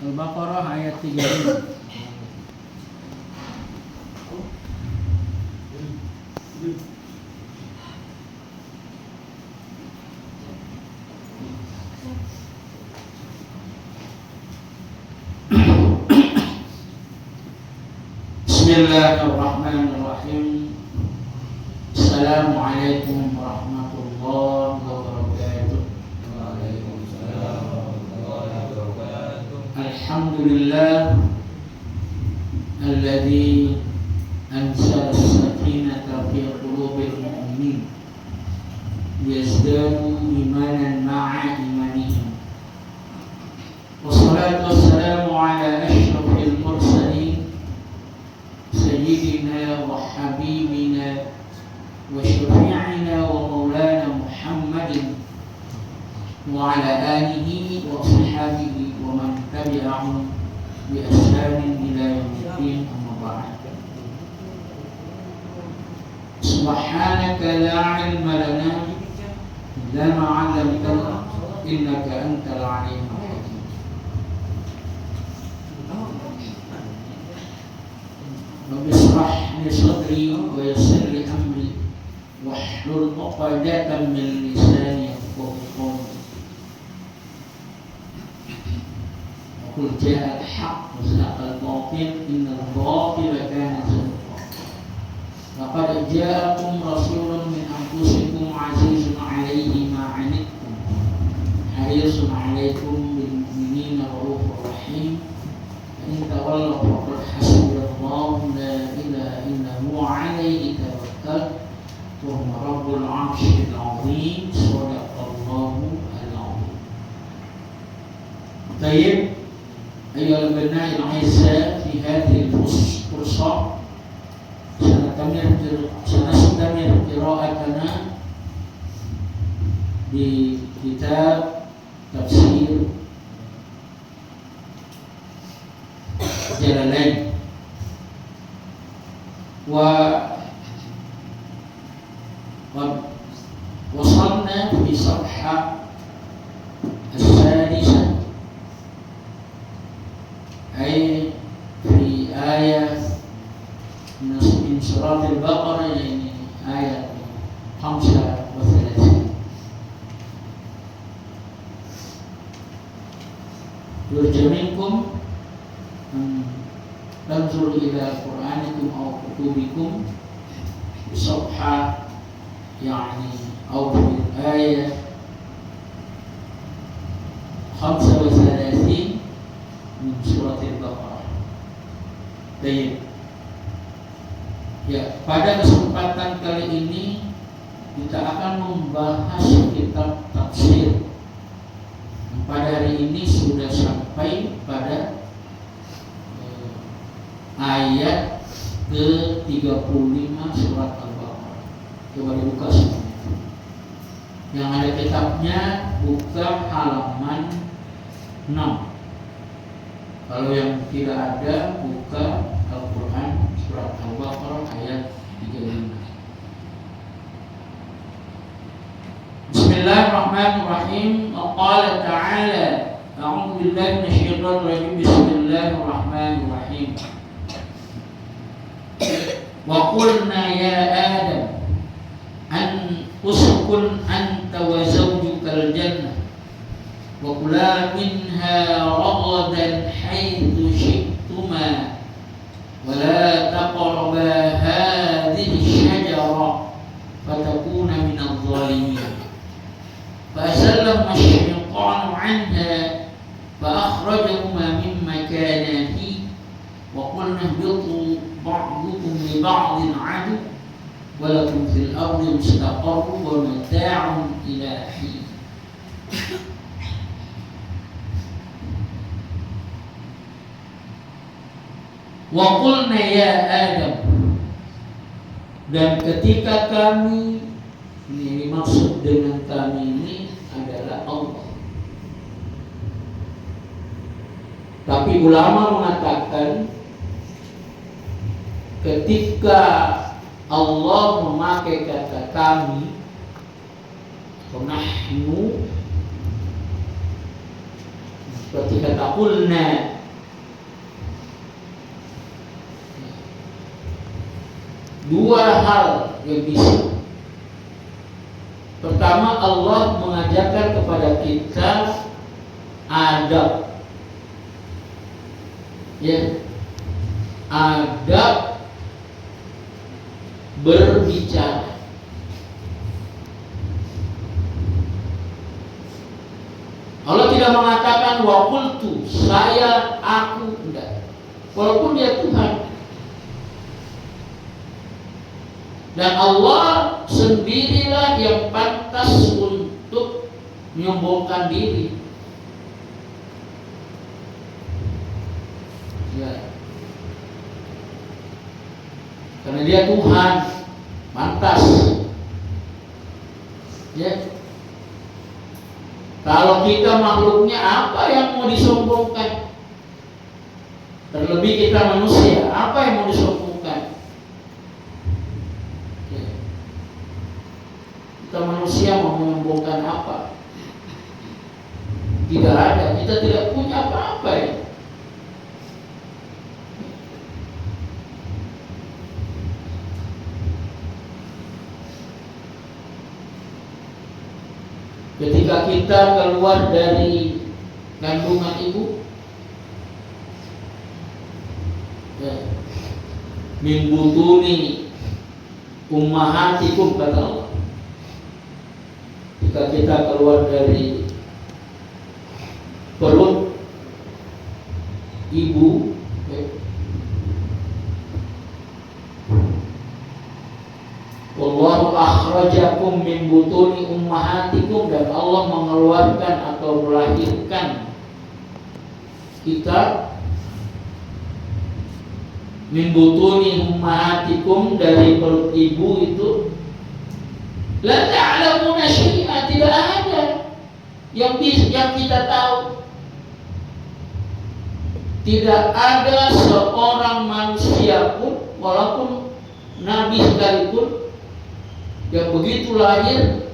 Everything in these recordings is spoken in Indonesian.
Al-Baqarah ayat 35. Bismillahirrahmanirrahim. Assalamualaikum warahmatullahi wabarakatuh. Waalaikumsalam warahmatullahi wabarakatuh. Alhamdulillah alladzi anzala as-sakinata fi qulubil mu'minin liyazdadu imanan ma'a imanihim. Wassalatu wassalamu ala asyrafil mursalin sayyidina wa habibina wa syafi'ina wa maulana Muhammadin wa ala alihi wa ashabihi wa man tabi'ahum bi ihsanin ila yaumiddin, amma ba'd. Subhanaka la ilma lana illa ma 'allamtana innaka antal alimul hakim. Rabbi shrah li sadri wa yassir li amri wahlul 'uqdatan min lisani yafqahu qawli. Qul jaa al-haqq wa zahaqa al-batil innal batila kana zahuqa. Laqad ja'akum rasulun min anfusikum 'azizun 'alaihi ma 'anittum harisun 'alaikum bil mu'minina ra'ufur rahim. In tawallaw faqul hasbiyallahu la ilaha illa huwa 'alaihi tawakkaltu wa huwa rabbul 'arsyil 'azim. Shadaqallahu al-'azim. Baik, ayyuhal abna'il 'azzaa, fi hadhihi al-fursa sanastamir qira'atana di kitab tafsir Jalalain wa qad wasalna fi safha as-sadisah ay fi ayat min surat al-Baqarah, ini ayat 35. Yurja minkum tanzuru ila qur'anikum aw kutubikum safha, yani aw fil ayat 35 min surat al-Baqarah. Baik. Ya, pada kesempatan kali ini kita akan membahas kitab tafsir. Pada hari ini sudah sampai pada ayat ke-35 surat Al-Baqarah. Coba dibuka semuanya. Yang ada kitabnya buka halaman 6. Kalau yang tidak ada, buka Al-Quran surat Al-Baqarah ayat 35. Bismillahirrahmanirrahim. Qala ta'ala, a'udzu billahi minasyaitonir rajim. Bismillahirrahmanirrahim. Wa qulna ya Adam an uskun anta wa zawjukal jannah wa kula minha ragadan haitsu syi'tuma wa la taqraba hadhihi syajara fatakuna minadh dhalimin. Fa'azallahuma asy-syaitanu 'anha fa'akhrajahuma mimma kana fihi wa qulna ihbitu ba'dukum li ba'din 'adu wa lakum fil ardi mustaqarrun wa mata'un ila hin. Wa qulna ya Adam, dan ketika kami, ini maksud dengan kami ini adalah Allah. Tapi ulama mengatakan ketika Allah memakai kata kami, nahnu, seperti kata qulna. Dua hal yang bisa. Pertama, Allah mengajarkan kepada kita adab, ya, adab berbicara. Allah tidak mengatakan wa qultu, saya, aku, enggak. Walaupun dia Tuhan. Dan Allah sendirilah yang pantas untuk menyombongkan diri. Ya. Karena dia Tuhan, pantas. Ya. Kalau kita makhluknya, apa yang mau disombongkan? Terlebih kita manusia, apa yang mau disombongkan? Ya. Kita manusia mau menyombongkan apa? Tidak ada, kita tidak punya apa-apa ya. Ketika kita keluar dari kandungan ibu, ya, min butuni ummahatikum, kata Allah. Ketika kita keluar dari perut ibu, ya, Wallahu akhrajakum min butuni ummahatikum, dan Allah mengeluarkan atau melahirkan kita min butuni ummahatikum, dari perut ibu itu. La ta'lamuna syai'a, tidak ada yang kita tahu. Tidak ada seorang manusia pun, walaupun nabi sekalipun, yang begitu lahir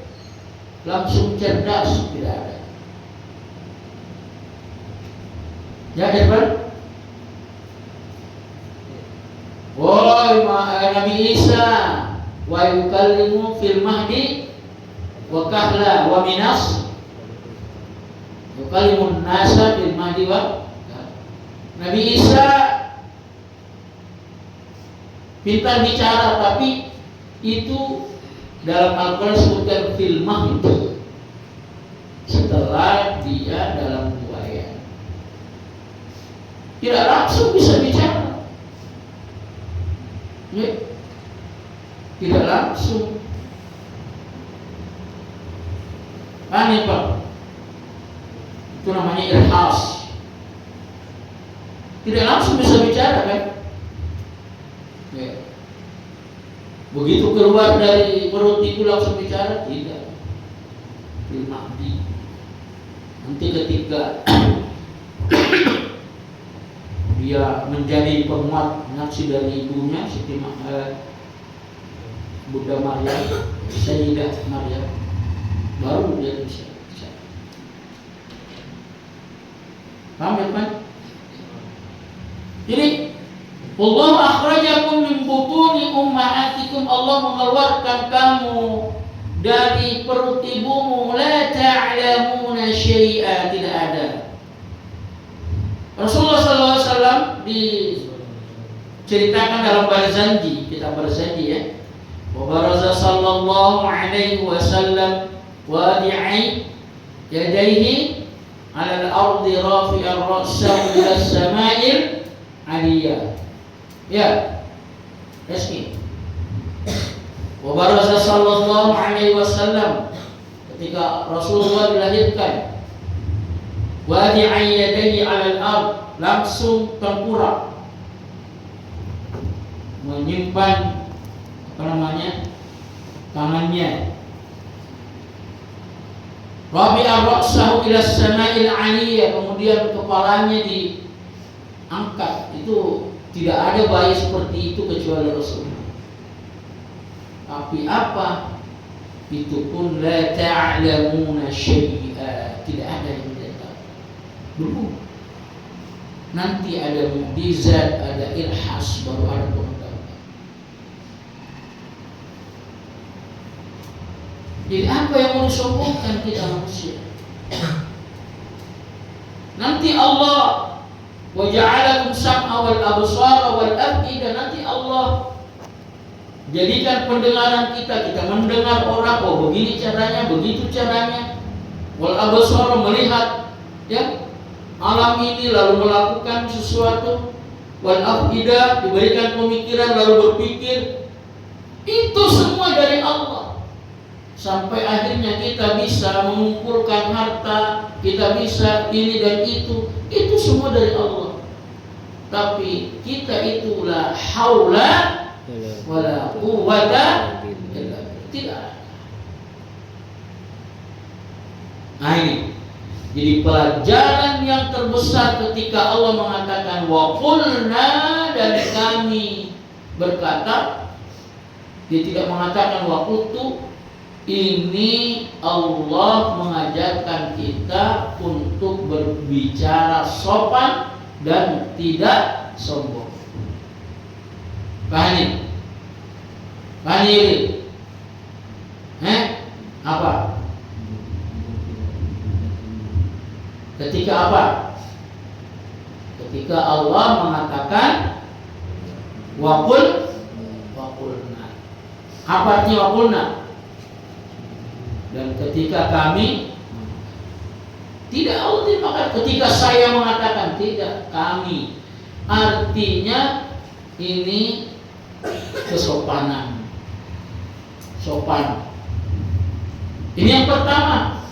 langsung cerdas, tidak ada. Ya, Irfan? Woi, Nabi Isa wa yukallimu fil mahdi wa kahla wa minas, yukallimun nasa fil mahdi wa. Nabi Isa pintar bicara, tapi itu dalam Al-Quran disebutkan fil mahdi, setelah dia dalam buaya. Tidak langsung bisa bicara, ya. Tidak langsung. Aneh Pak, itu namanya irhas. Tidak langsung bisa bicara, kan? Ya. Begitu keluar dari perut itu langsung bicara, tidak. Fil mahdi. Nanti ketika dia menjadi penguat nafsi dari ibunya, Siti Bunda Maryam, Sayyidah Maryam, baru dia bisa. Paham ya, Pak? Jadi Allah akhrajakum min butuni ummahatikum, Allah mengeluarkan kamu dari perut ibumu. La ta'lamuna syai'a, tidak ada. Rasulullah SAW diceritakan dalam Barzanji, kitab Barzanji, ya. Wa baraza sallallahu alaihi wasallam wadi'i yadayhi 'ala al-ardi rafi'an ra'sahu ila as-sama'il 'aliyah. Ya, resmi. Wa baraza sallallahu alaihi wasallam, ketika Rasulullah dilahirkan, wadi'a yadayhi 'ala al-ard, langsung tengkurap, menyimpan tangannya. Rabi'a ra'sahu ila as-sama'il 'aliyah, kemudian kepalanya diangkat. Itu tidak ada bayi seperti itu kecuali Rasulullah. Tapi apa? Itu pun la ta'lamuna syai'a, tidak ada yang tidak tahu. Dulu. Nanti ada mukjizat, ada ilhas, baru ada pengetahuan. Jadi apa yang mau disombongkan kita manusia? Nanti Allah wa ja'alakum sam'a wal absara wal af'idah, nanti Allah jadikan pendengaran kita mendengar orang, oh begini caranya, begitu caranya. Wal absara, melihat ya alam ini lalu melakukan sesuatu. Wal af'idah, diberikan pemikiran lalu berpikir. Itu semua dari Allah. Sampai akhirnya kita bisa mengumpulkan harta, kita bisa ini dan itu semua dari Allah. Tapi kita itulah haula wala quwwata illa billah. Tidak. Nah ini, jadi pelajaran yang terbesar ketika Allah mengatakan wa qulna, dan kami berkata. Dia tidak mengatakan wa qultu. Ini Allah mengajarkan kita untuk berbicara sopan dan tidak sombong. Pahami? Pahami? Apa? Ketika apa? Ketika Allah mengatakan waqulna. Apa artinya waqulna? Dan ketika kami, tidak, Allah tidak mengatakan ketika saya mengatakan, tidak, kami. Artinya ini kesopanan, sopan. Ini yang pertama.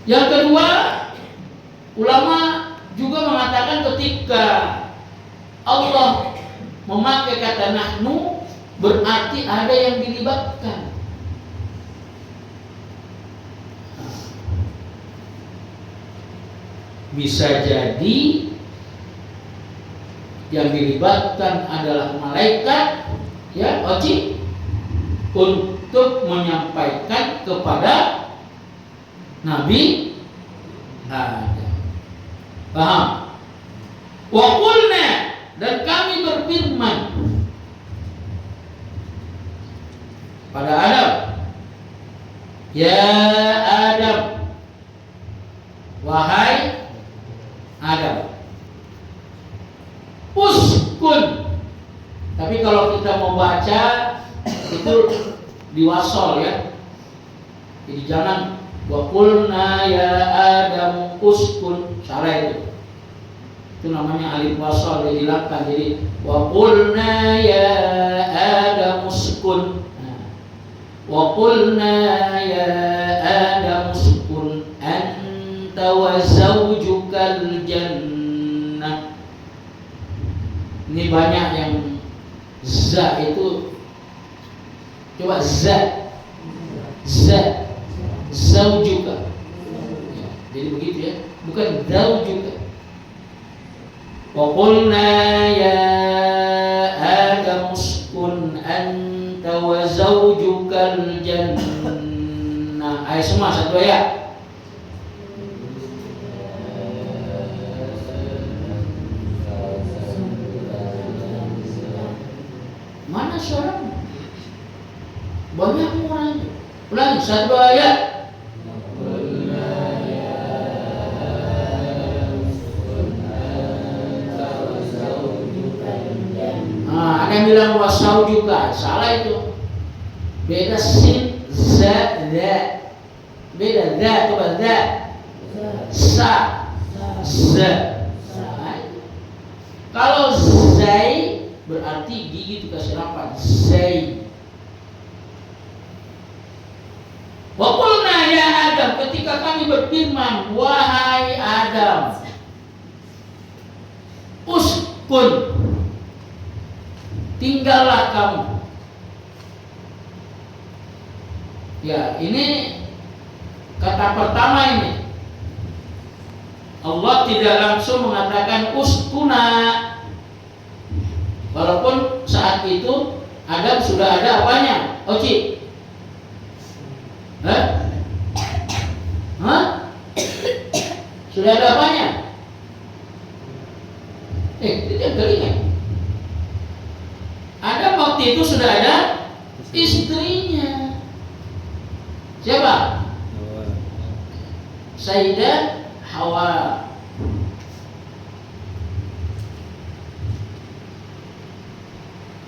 Yang kedua, ulama juga mengatakan ketika Allah memakai kata nahnu, berarti ada yang dilibatkan. Bisa jadi yang dilibatkan adalah malaikat, ya, wajib untuk menyampaikan kepada Nabi Adam. Paham? Wa qulna, dan kami berfirman pada Adam, ya Adam, wahai Adam, uskun. Tapi kalau kita mau baca itu diwasol ya. Jadi jangan wa qulna ya Adam uskun, salah itu. Itu namanya alif wasol, dihilangkan. Jadi wa qulna ya Adam uskun. Wa qulna ya Adam uskun anta wa zawjukal jannah. Ini banyak yang za itu, coba za zawjuka. Ya, jadi begitu ya, bukan zawjuka. Wa qulna ya Adam uskun anta wa zawjukal jannah. Ayo semua satu ya. Mana suara? Banyak orang. Ulangi satu ayat. Ada yang bilang wasau juga, salah itu. Beda sin, za, da. Beda da, coba da. Sa, za. Kalau zai berarti gigi itu kasih rapat, zai. Wa qulna ya Adam, ketika kami berfirman, wahai Adam, uskun, tinggallah kamu. Ya, ini kata pertama ini. Allah tidak langsung mengatakan uskuna. Walaupun saat itu Adam sudah ada apanya? Oci. Hah? Sudah Sudah ada apanya? Tidak teringat. Adam waktu itu sudah ada istrinya. Siapa? Sayyidah Hawa.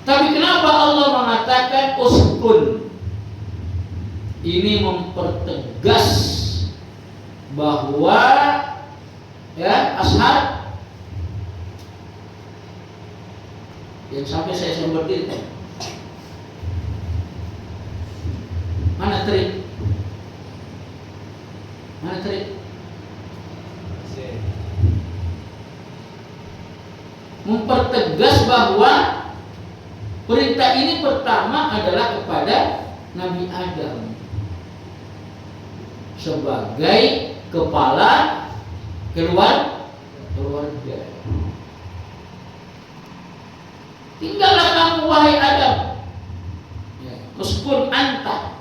Tapi kenapa Allah mengatakan uskun? Ini mempertegas bahwa ashab yang sampai saya seperti itu. Mana trik? Mana trik? Mempertegas bahwa perintah ini pertama adalah kepada Nabi Adam sebagai kepala keluarga. Tinggallah kamu wahai Adam. Uskun anta.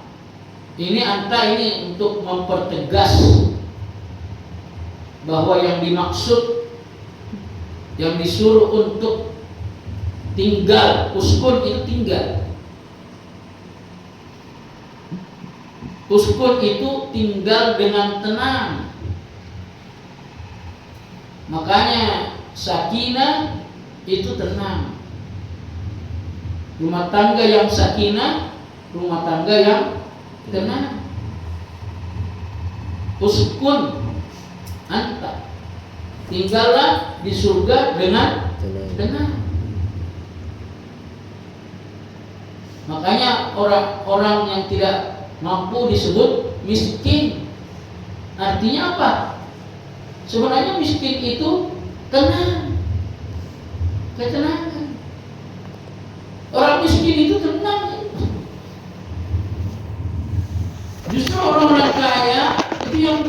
Ini anta ini untuk mempertegas bahwa yang dimaksud, yang disuruh untuk tinggal, uskun itu tinggal. Uskun itu tinggal dengan tenang. Makanya sakinah itu tenang. Rumah tangga yang sakinah, rumah tangga yang tenang. Uskun anta, tinggallah di surga dengan tenang. Makanya orang-orang yang tidak mampu disebut miskin. Artinya apa? Sebenarnya miskin itu tenang, ketenangan. Orang miskin itu tenang. Justru orang-orang kaya itu yang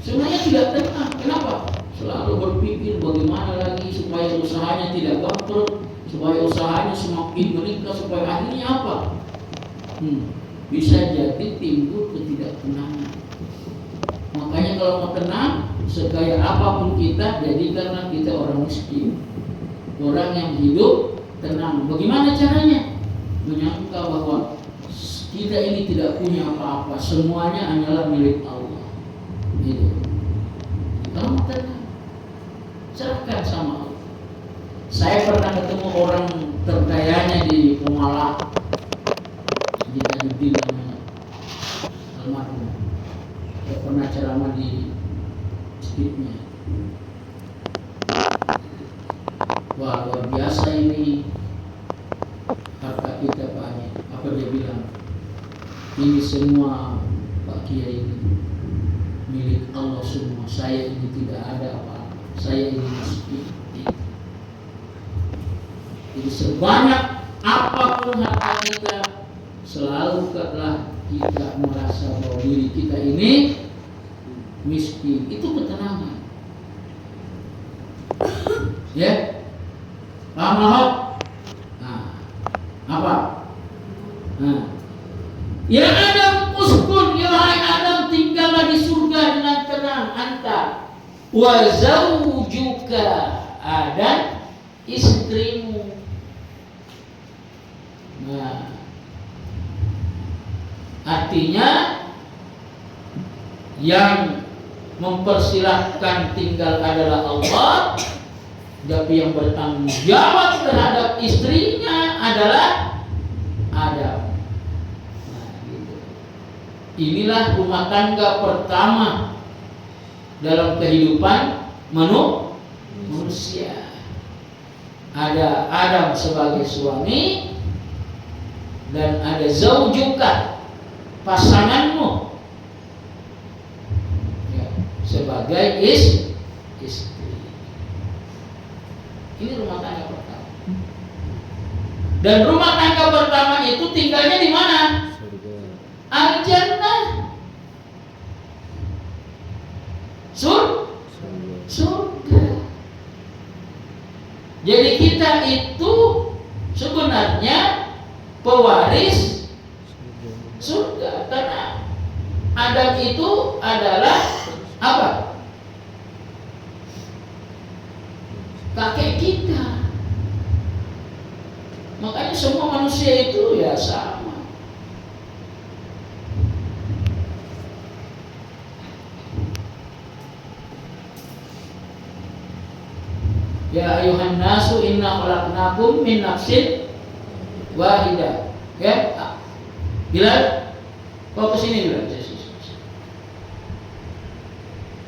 sebenarnya tidak tenang. Kenapa? Selalu berpikir bagaimana lagi supaya usahanya tidak bangkrut, supaya usahanya semakin meningkat, supaya akhirnya apa? Bisa jadi timbul ketidaktenangan. Makanya kalau mau tenang, sekaya apapun kita, jadikanlah kita orang miskin, orang yang hidup tenang. Bagaimana caranya? Menyangka bahwa kita ini tidak punya apa-apa, semuanya hanyalah milik Allah. Gitu. Kalau mau tenang, serahkan sama Allah. Saya pernah ketemu orang terkayanya di Pemalang, di Tajuddin almarhum. Saya pernah ceramah di masjidnya. Wah, luar biasa ini harta kita banyak. Apa dia bilang? Ini semua Pak Kiai ini milik Allah semua. Saya ini tidak ada apa-apa. Saya ini miskin. Jadi sebanyak apapun harta kita, selalu kita merasa bahwa diri kita ini miskin. Itu ketenangan. Ya, paham Ahok? Nah, apa? Nah, ya Adam uskun, ya hai Adam, tinggallah di surga dengan tenang anta wa zawjuka, dan istrimu. Nah, artinya yang mempersilahkan tinggal adalah Allah, tapi yang bertanggung jawab terhadap istrinya adalah Adam. Nah, gitu. Inilah rumah tangga pertama dalam kehidupan manusia. Ada Adam sebagai suami dan ada zaujuka, pasanganmu, ya, sebagai istri. Ini rumah tangga pertama. Dan rumah tangga pertama itu tinggalnya di mana? Al-Jannah. Surga. Jadi kita itu sebenarnya pewaris surga, karena Adam itu adalah apa? kakek kita. Makanya semua manusia itu ya sama. Ya ayuhan nasu inna khalaqnakum min nafsin wahidah. Ya, Bilal, kau kesini Bilal.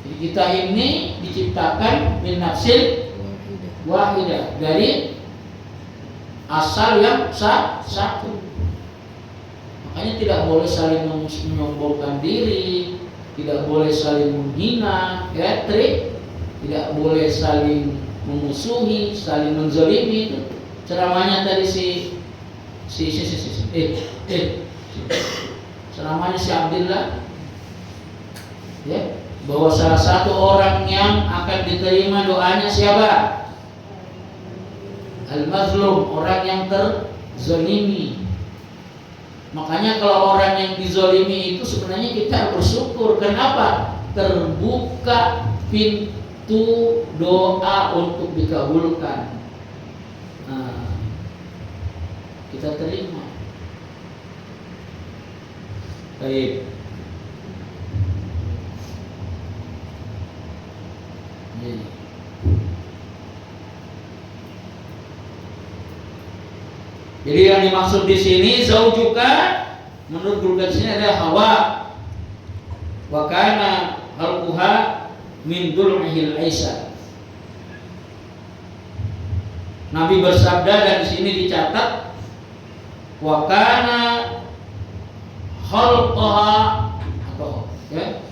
Jadi kita ini diciptakan min nafsin wahidah, dari asal yang satu. Makanya tidak boleh saling menyombongkan diri, tidak boleh saling menghina, ya, tidak boleh saling memusuhi, saling menzalimi. Itu ceramahnya tadi ceramahnya si Abdillah, ya, bahwa salah satu orang yang akan diterima doanya siapa? Al-mazlum, orang yang terzalimi. Makanya kalau orang yang dizalimi itu sebenarnya kita bersyukur. Kenapa? Terbuka pintu doa untuk dikabulkan. Nah, kita terima. Baik. Jadi yang dimaksud di sini zaujuka menurut guru di sini adalah Hawa. Wa kana halquha min dul'ihil Aisyah. Nabi bersabda dan di sini dicatat wa kana khalqaha, atau ya,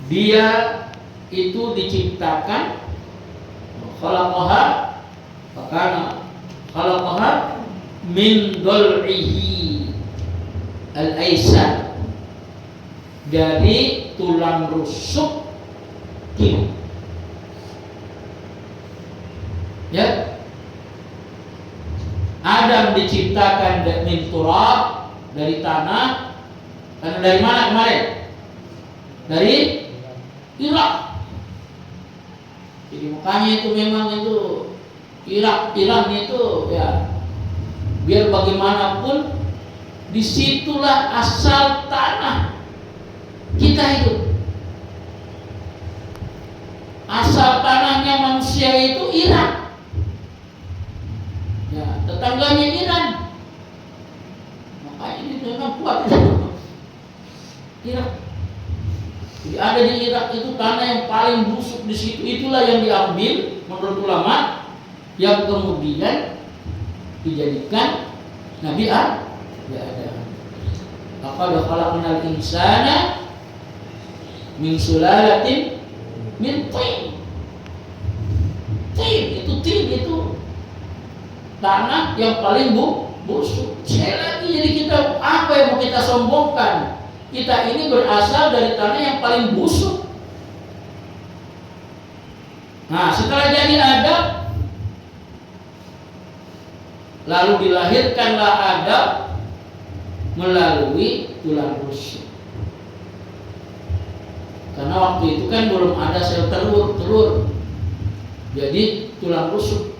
dia itu diciptakan khalaqaha, makana khalaqaha min dul'ihi al-aisar, dari tulang rusuk kiri. Ya, Adam diciptakan min turab, dari tanah. Karena dari mana kemarin? Dari Irak. Jadi makanya itu memang itu Iran itu ya, biar bagaimanapun disitulah asal tanah kita itu. Asal tanahnya manusia itu Irak. Ya, tetangganya Iran. Makanya ini memang kuat Irak. Jadi ada di Irak itu tanah yang paling busuk di situ. Itulah yang diambil menurut ulama, yang kemudian dijadikan Nabi Adam. Laqad khalaqnal insana min sulalatin min tin. Tin itu tanah yang paling busuk. Sekali lagi, jadi kita apa yang mau kita sombongkan? Kita ini berasal dari tanah yang paling busuk. Nah, setelah jadi Adam, lalu dilahirkanlah Adam melalui tulang rusuk. Karena waktu itu kan belum ada sel telur. Jadi tulang rusuk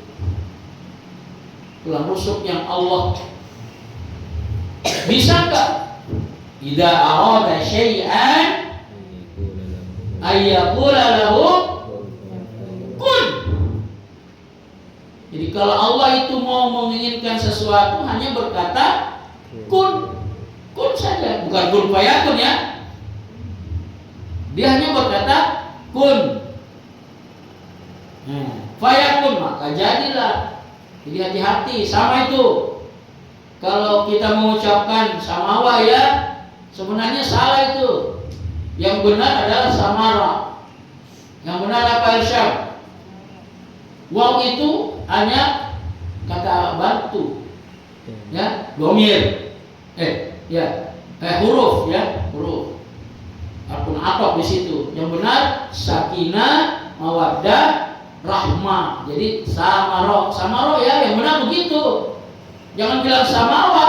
yang Allah bisa enggak? Idza arada syai'an ayyaqula lahu kun. Jadi kalau Allah itu mau menginginkan sesuatu, hanya berkata kun saja, bukan kun fayakun ya. Dia hanya berkata kun, fayakun, maka jadilah. Jadi hati-hati sama itu. Kalau kita mengucapkan samawa ya, sebenarnya salah itu. Yang benar adalah samara. Yang benar apa, Irsyad? Waw itu hanya kata bantu, ya, domir, huruf, ya, huruf. Apun atok di situ. Yang benar sakinah, mawaddah, rahmah. Jadi samaro ya, yang benar begitu. Jangan bilang samawa.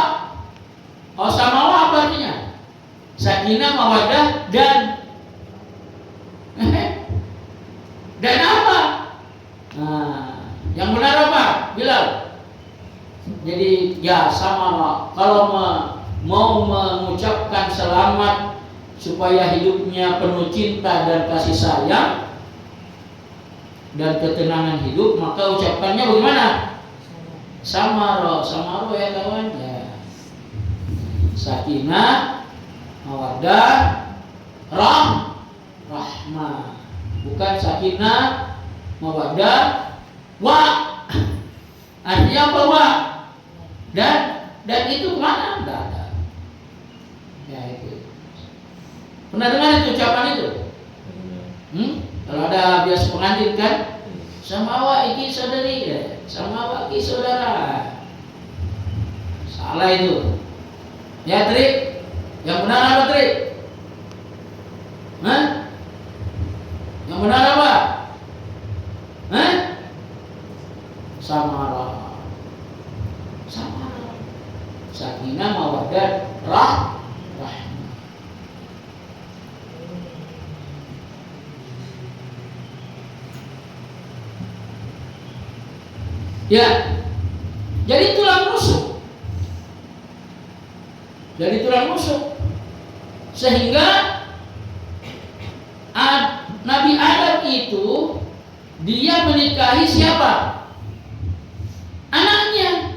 Oh, samawa apa artinya? Sakinah, mawaddah, dan apa? Jadi ya sama kalau mau mengucapkan selamat supaya hidupnya penuh cinta dan kasih sayang dan ketenangan hidup, maka ucapkannya bagaimana? Samaro ya kawan ya. Sakinah, mawaddah, rahmah. Bukan sakinah, mawaddah, wa. Artinya apa wa? Dan itu kemana? Tidak ada. Ya itu. Pernah dengar itu ucapan itu? Kalau ada biasa pengantin kan, sama wa iki saudari, ya. Sama wa iki saudara. Salah itu. Ya Tri, yang benar apa Tri? Hah? Yang benar apa? Hah? Samara. Sakinah, mawaddah, rahmah. Ya. Jadi tulang rusuk. Sehingga Nabi Adam itu dia menikahi siapa? Anaknya.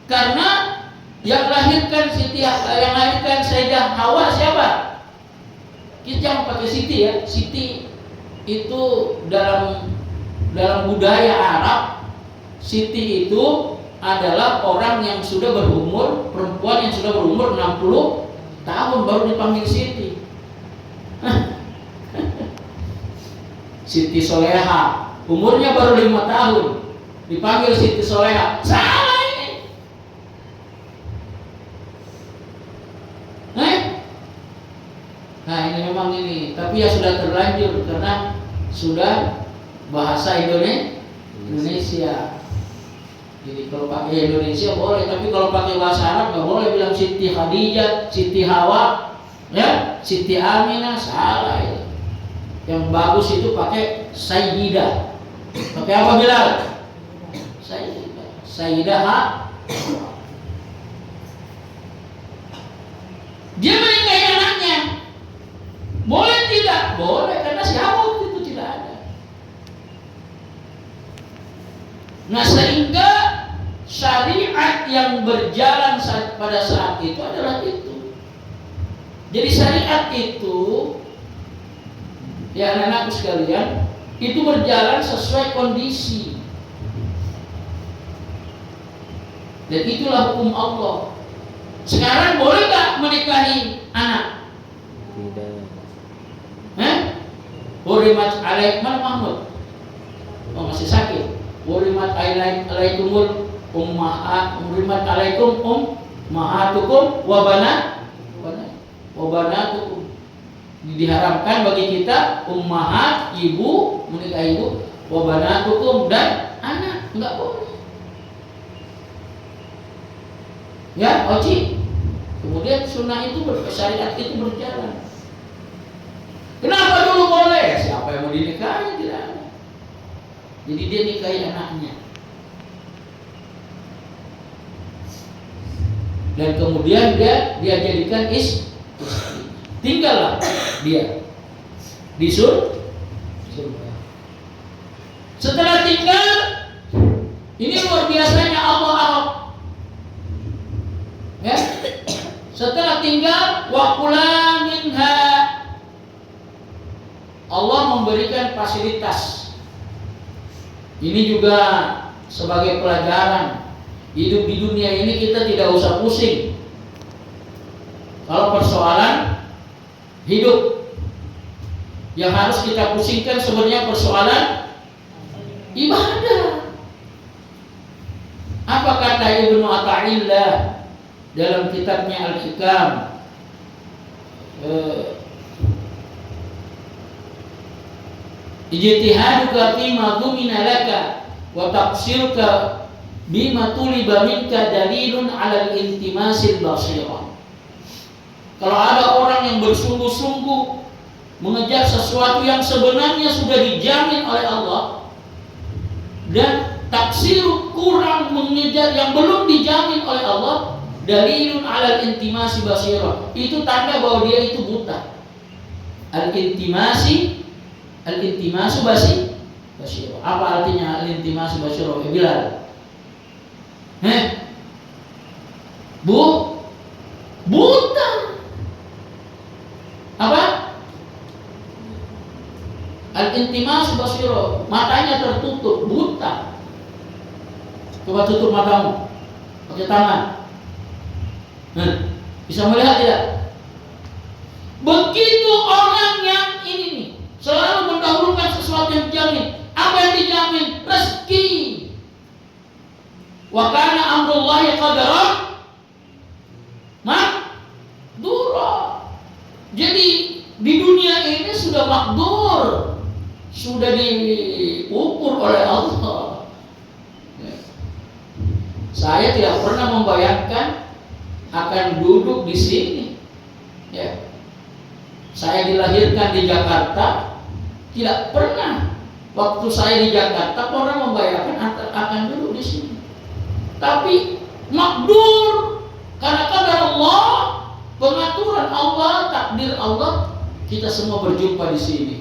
Karena yang lahirkan Sayyidah Hawa siapa? Kita jangan pakai Siti ya. Siti itu dalam budaya Arab, Siti itu adalah orang yang sudah berumur, perempuan yang sudah berumur 60 tahun baru dipanggil Siti. Siti Soleha, umurnya baru 5 tahun dipanggil Siti Soleha. Salah ini. Nah ini memang ini, tapi ya sudah terlanjur karena sudah bahasa Indonesia. Jadi kalau pakai Indonesia boleh, tapi kalau pakai bahasa Arab nggak boleh bilang Siti Khadijah, Siti Hawa, ya, Siti Aminah, salah ya. Yang bagus itu pakai Sayyidah. Pakai apa Bilal? Sayyidah Dia menikahi anaknya. Boleh tidak? Boleh, karena siapa waktu itu tidak ada. Nah sehingga syariat yang berjalan pada saat itu adalah itu. Jadi syariat itu, ya anak-anakku sekalian, itu berjalan sesuai kondisi. Dan itulah hukum Allah. Sekarang boleh nggak menikahi anak? Tidak. Hurimat alaikum Mahmud. Oh masih sakit. Hurimat alaikumul hurimat alaikum ummahatukum wa banatukum. Diharamkan bagi kita ummahat, ibu, menikah ibu, wa banatukum, dan anak. Enggak boleh. Ya, Oci. Kemudian sunnah itu syariat itu berjalan. Kenapa dulu boleh? Siapa yang mau dinikahi? Tidak ada. Jadi dia nikahi anaknya. Dan kemudian dia jadikan istri. Tinggallah dia di surga. Setelah tinggal, ini luar biasanya Allah. Ya. Setelah tinggal, wa kula minha, Allah memberikan fasilitas. Ini juga sebagai pelajaran. Hidup di dunia ini kita tidak usah pusing. Kalau persoalan hidup, yang harus kita pusingkan sebenarnya persoalan ibadah. Apa kata Ibnu Athaillah dalam kitabnya Al-Hikam? Ijtihaduka fima dhumina laka wa taqsiruka bima tuliba minka dalilun 'ala al-intimasil basirah. Kalau ada orang yang bersungguh-sungguh mengejar sesuatu yang sebenarnya sudah dijamin oleh Allah, dan taksiru kurang mengejar yang belum dijamin oleh Allah, dalilun alal intimasi basirah. Itu tanda bahwa dia itu buta. Al-intimasu basirah. Apa artinya al-intimasu basirah? Bilal. Buta. Apa? Al-intimasu basirah, matanya tertutup, buta. Coba tutup matamu pakai tangan. Bisa melihat tidak? Begitu orang yang ini nih, selalu mendahulukan sesuatu yang dijamin. Apa yang dijamin? Rezeki. Wa kana amrullahi qadara maqdura. Jadi di dunia ini sudah makdur, sudah diukur oleh Allah. Saya tidak pernah membayangkan akan duduk di sini. Ya. Saya dilahirkan di Jakarta, tidak pernah waktu saya di Jakarta orang membayangkan akan duduk di sini. Tapi makdur karena qadar Allah, pengaturan Allah, takdir Allah, kita semua berjumpa di sini.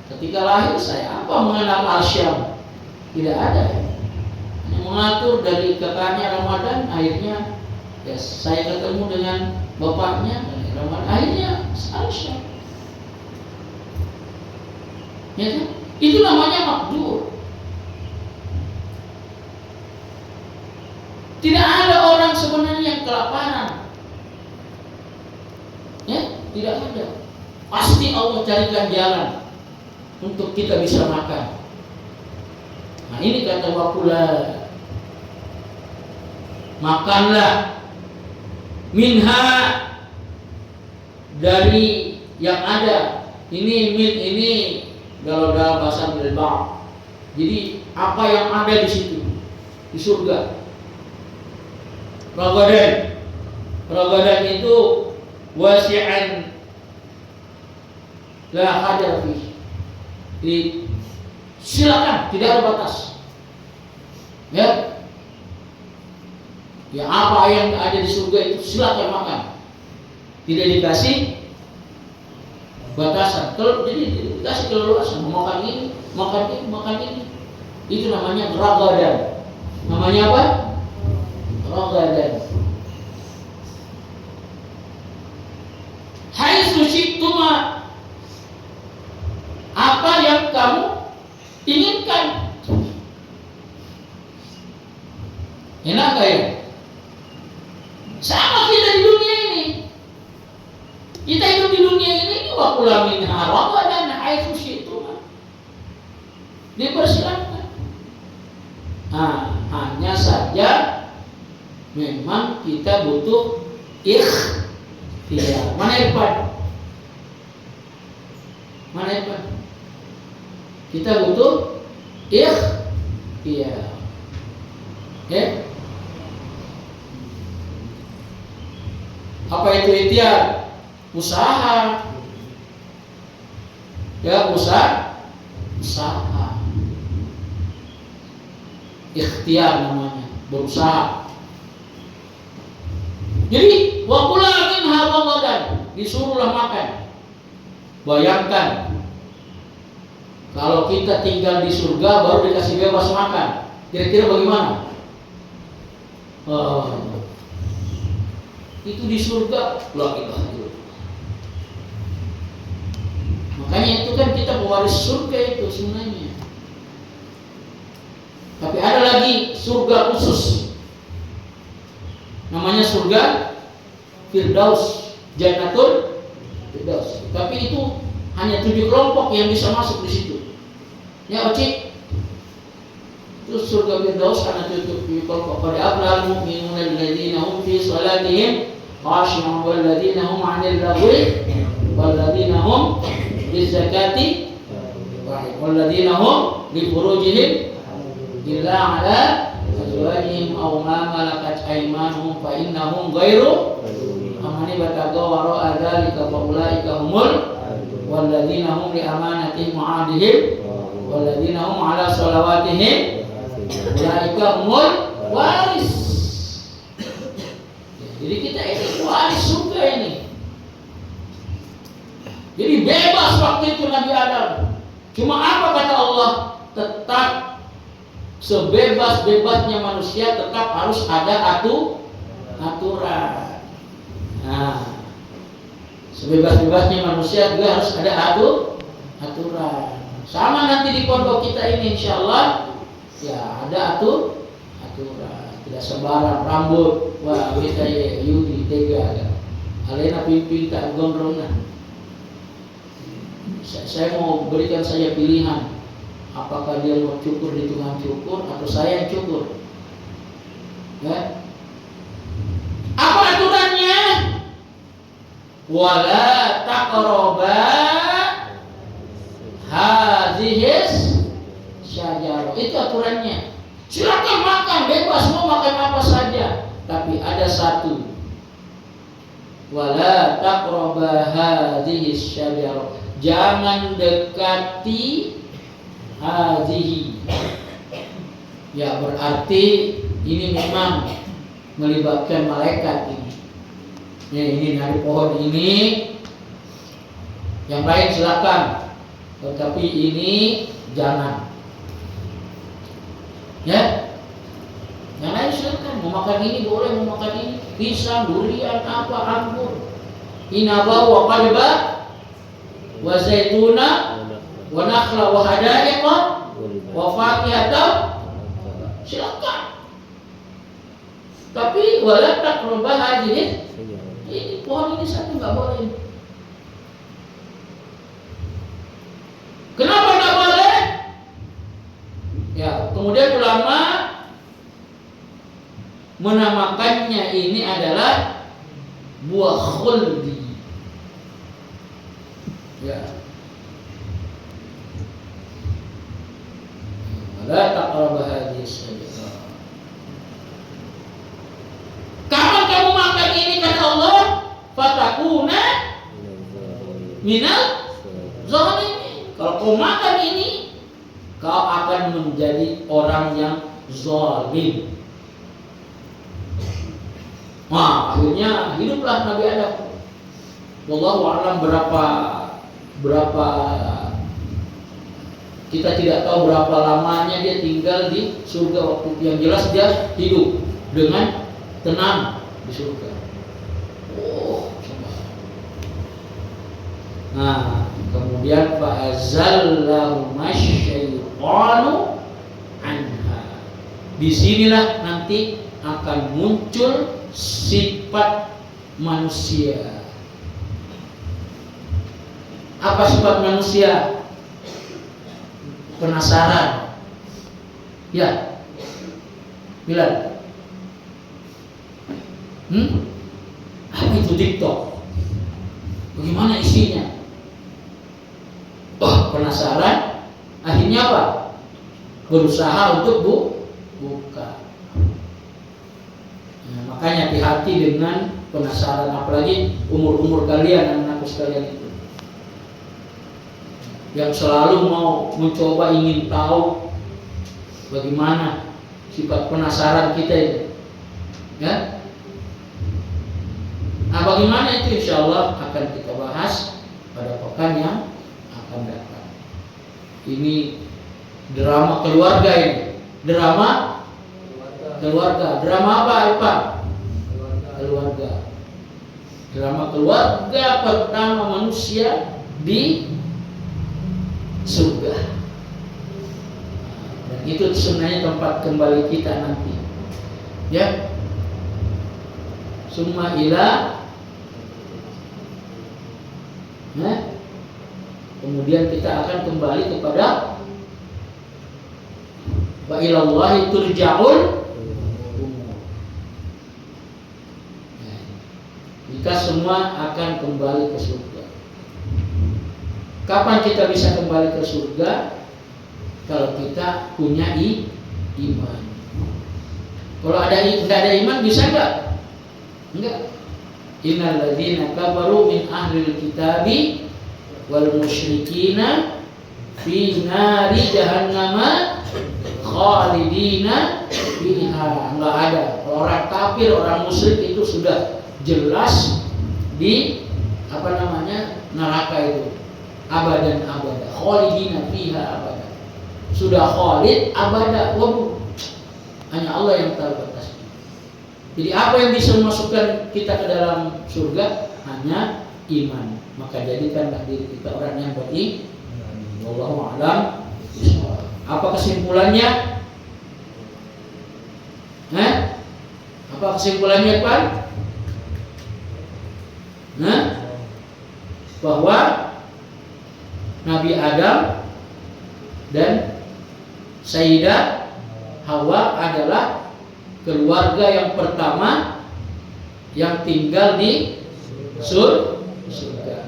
Ketika lahir saya apa mengenal Asyam? Tidak ada. Yang mengatur dari kakaknya Ramadan, akhirnya ya saya ketemu dengan bapaknya Ramadan, akhirnya Asyam. Ya kan? Itu namanya makdur. Tidak ada orang sebenarnya yang kelaparan. Ya, tidak ada. Pasti Allah carikan jalan untuk kita bisa makan. Nah, ini kata wakula, makanlah minha, dari yang ada. Ini min ini kalau dalam bahasa Bilbao. Jadi apa yang ada di situ di surga. Ragadan itu wasi'an la hadar fi. Jadi silakan, tidak ada batas. Ya. Ya apa yang ada di surga itu silakan makan. Tidak dikasih batasan. Kalau jadi dikasih keleluasan, makan ini, makan ini, makan ini. Itu namanya ragadan. Namanya apa? Ragadan. Haitsu syi'tuma, apa yang kamu inginkan. Enak gak ya? Sama kita di dunia ini. Kita hidup di dunia ini wa kula minha ragadan haitsu syi'tuma. Dipersilakan. Nah, hanya saja memang kita butuh ikhtiar. Mana Irfan? Mana Irfan? Kita butuh ikhtiar. Ya? Apa itu ikhtiar? Usaha. Ya, usaha. Ikhtiar namanya, berusaha. Jadi wa kula minha ragadan, disuruhlah makan. Bayangkan kalau kita tinggal di surga baru dikasih bebas makan, kira-kira bagaimana? Itu di surga, la ilaha illallah. Makanya itu kan kita pewaris surga itu sebenarnya. Tapi ada lagi surga khusus, namanya surga Firdaus, Jannatul Firdaus. Tapi itu hanya 7 kelompok yang bisa masuk di situ. Ya, Oci. Itu surga Firdaus hanya 7 kelompok. Pada ablal mu'minuna alladzina hum fi salatihim khashi'un walladzina hum 'anil lagwi walladzina hum lizakati walladzina hum li furujihim illa 'ala azwajihim aw ma malakat aymanuhum fa innahum ghairu amani batagaw wara dzalika fa ulaika humul walladzina hum li amanatihim wa 'ahdihim walladzina hum 'ala salawatihim Ulaika humul waris. Jadi kita ini waris surga ini. Jadi bebas waktu itu Nabi Adam. Cuma apa kata Allah? Tetap sebebas-bebasnya manusia tetap harus ada aturan. Nah, sebebas-bebasnya manusia juga harus ada aturan. Sama nanti di pondok kita ini insyaallah ya ada aturan. Tidak sembarang rambut. Wah, kita ya Yudi tega. Alena pimpin tak gondrongan. Saya mau berikan saya pilihan. Apakah dia mau cukur di tukang cukur atau saya yang cukur? Ya. Apa aturannya? Wala taqraba hadhis syajarah. Itu aturannya. Silakan makan bebas, mau makan apa saja. Tapi ada satu. Wala taqraba hadhis syajarah. Jangan dekati hadhihi. Ya berarti ini memang melibatkan malaikat ini. Ya ini dari pohon ini. Yang lain silakan. Tetapi ini jangan. Ya. Yang lain silakan. Mau makan ini boleh, mau makan ini. Pisang, durian, apa, anggur. Inaba wa qalba wa zaituna wa nakhla wa hadaiqa wa fakihatan. Silakan. Tapi wala taqrabu hadhihi. Ini pohon ini satu enggak boleh. Kenapa enggak boleh? Ya, kemudian ulama menamakannya ini adalah buah khuldi. Ya. La taqrabu hadhihi syajarah. Kapan kamu makan ini kata Allah? Fatakuna minal zalimin. Kalau kau makan ini, kau akan menjadi orang yang zalim. Nah, akhirnya hiduplah Nabi Adam. Wallahu a'lam berapa kita tidak tahu berapa lamanya dia tinggal di surga waktu itu. Yang jelas dia hidup dengan tenang di surga. Nah, kemudian fa'azallahu masyaitanu anha. Disinilah nanti akan muncul sifat manusia. Apa sifat manusia? Penasaran. Ya. Bilal. Apa itu TikTok? Bagaimana isinya? Penasaran. Akhirnya apa? Berusaha untuk buka. Nah, makanya hati-hati dengan penasaran, apalagi umur-umur kalian, anak-anakku sekalian itu, yang selalu mau mencoba ingin tahu bagaimana sifat penasaran kita ini. Ya. Nah, bagaimana itu insyaallah akan kita bahas pada pekan yang akan datang. Ini drama keluarga ini. Drama keluarga. Drama apa, Ipan? Keluarga. Drama keluarga pertama manusia di surga. Dan itu sebenarnya tempat kembali kita nanti. Ya. Summa ila. Nah, kemudian kita akan kembali kepada wa ilallahi turja'ul umur. Kita semua akan kembali ke surga. Kapan kita bisa kembali ke surga? Kalau kita punya iman. Kalau tidak ada iman bisa enggak? Enggak. Innal ladzina kafaru min ahlil kitabi wal musyrikina fi nari jahannama khalidina fiha. Enggak ada. Orang kafir, orang musyrik itu sudah jelas di neraka itu abadan abada, khalidina fiha abada. Sudah khalid abada. Waduh, hanya Allah yang tahu batasnya. Jadi apa yang bisa memasukkan kita ke dalam surga? Hanya iman. Maka jadikanlah diri kita orang yang beriman. Wallahu a'lam bishawab. Apa kesimpulannya? Apa kesimpulannya, Pak? Bahwa Nabi Adam dan Sayyidah Hawa adalah keluarga yang pertama yang tinggal di surga.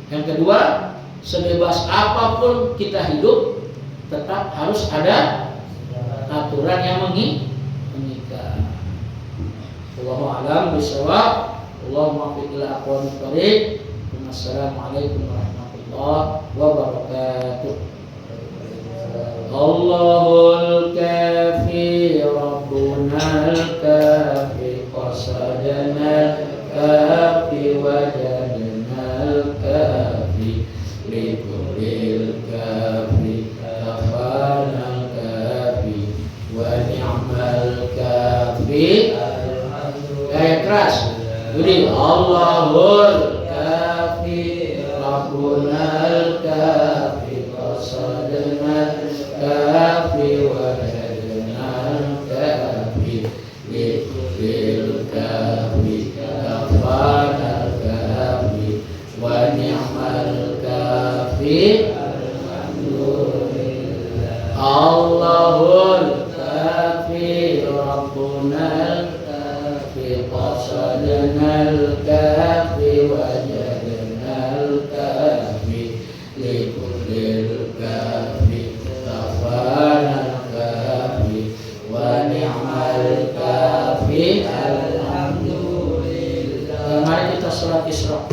Yang kedua, sebebas apapun kita hidup, tetap harus ada aturan yang mengikat. Wallahu a'lam bishawab. Allahumma waffiq ila aqwamit thoriq. Wassalamualaikum warahmatullahi wabarakatuh. Allahul kafi Rabbunal kafi qasadanal kafi wajadnal kafi likulil kafi kafanal kafi wa ni'mal kafi. Keras. Jadi Allahul kafi Rabbunal kafi qasadanal kafi wajadnal kafi likulil kafi kafanal kafi wa ni'mal kafi. Allahul kafi Rabbunal kafi qasadanal kafi wajadnal kafi likulil kafi kafanal kafi wa ni'mal kafi. Alhamdulillah. Mari kita sholat Isra.